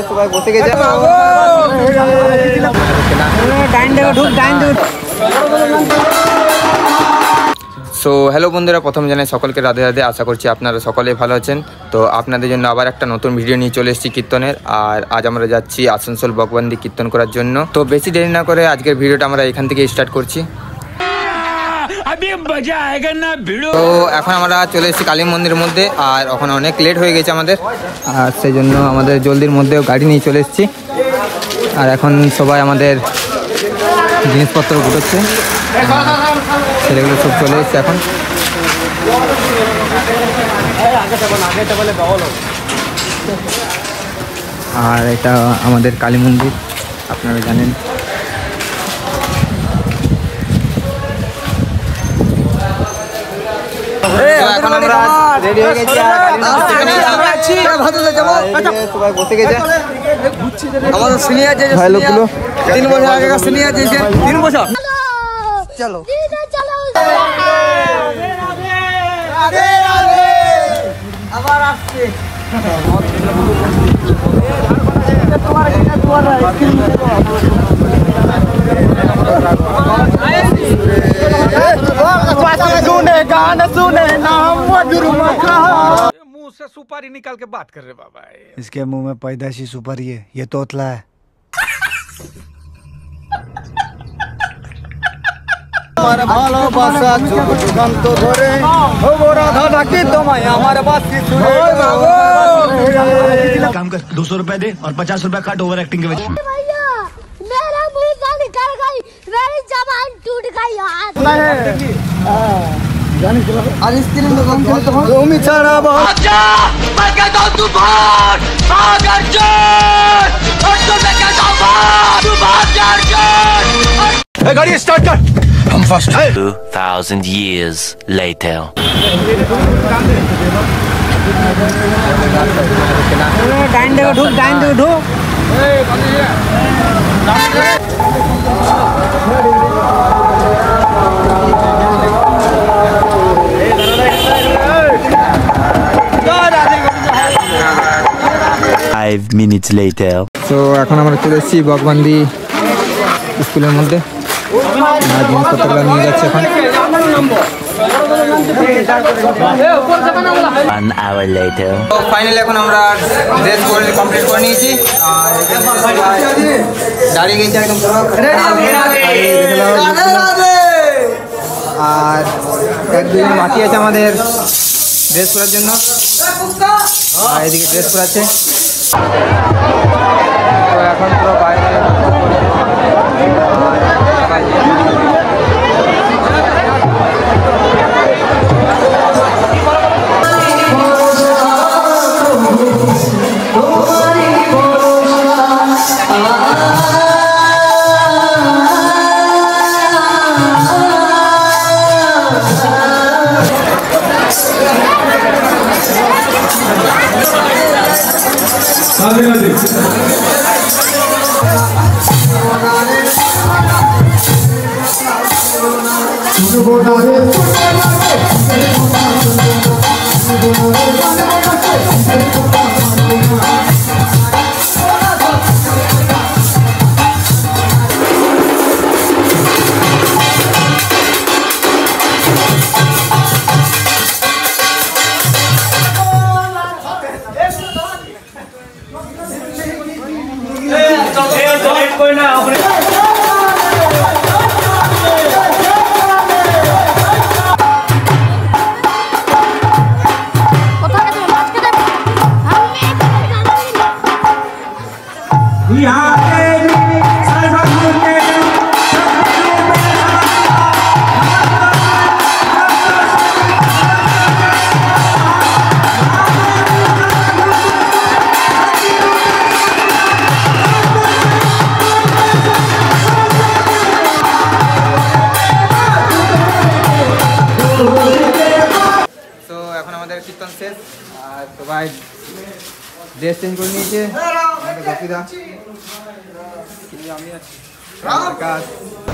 সবাই বসে গেছে। সো হ্যালো বন্ধুরা, প্রথম জানাই সকলকে রাধে রাধে। আশা করছি আপনারা সকলেই ভালো আছেন। তো আপনাদের জন্য আবার একটা নতুন ভিডিও নিয়ে চলে এসেছি কীর্তনের। আর আজ আমরা যাচ্ছি আসানসোল বকবান্দি কীর্তন করার জন্য। তো বেশি দেরি না করে আজকের ভিডিওটা আমরা এখান থেকে স্টার্ট করছি। তো এখন আমরা চলে এসেছি কালী মন্দিরের মধ্যে। আর ওখানে অনেক লেট হয়ে গেছে আমাদের, আর সেই জন্য আমাদের জলদির মধ্যেও গাড়ি নিয়ে চলে এসেছি। আর এখন সবাই আমাদের জিনিসপত্র গুটোচ্ছে, ছেলেগুলো সব চলে এসছে এখন। আর এটা আমাদের কালী মন্দির, আপনারা জানেন। এখন আমরা রেডি হয়ে গেছি, সবাই বসে গেছে। আমাদের সিনিয়র যে 3 বছর আগেকার সিনিয়র যে 3 বছর। চলো আবার আসছে। मुंह से सुपारी निकाल के बात कर रहे बाबा। इसके मुंह में पैदाशी सुपारी है, ये तोतला है। काम कर 200 रुपए दे और 50 रुपए काट ओवर एक्टिंग के वजह। मेरा मुंह से निकल गई, मेरी जबान टूट गई यार। गाड़ी स्टार्ट कर, हम first. 2000 years later. ढूक 5 minutes later. তো এখন আমরা চলে এসেছি বকবান্দি স্কুলের মধ্যে। জিনিসপত্রগুলো নিয়ে যাচ্ছে এখন। 1 hour later. তো ফাইনালি এখন আমরা ড্রেস কমপ্লিট করে নিয়েছি। আর দাঁড়িয়ে গেছি একদম। আর 1-2 দিন বাকি আছে আমাদের ড্রেস করার জন্য। আর এদিকে ড্রেস করাচ্ছে। তো এখন পুরো বাইরে কীর্তন শেষ। আর সবাই ড্রেস চেঞ্জ করে নিয়েছে।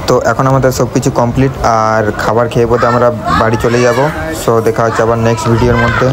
তো এখন আমাদের সব কিছু কমপ্লিট, আর খাবার খেয়ে বোধ আমরা বাড়ি চলে যাব। সো দেখা হচ্ছে আবার নেক্সট ভিডিওর মধ্যে।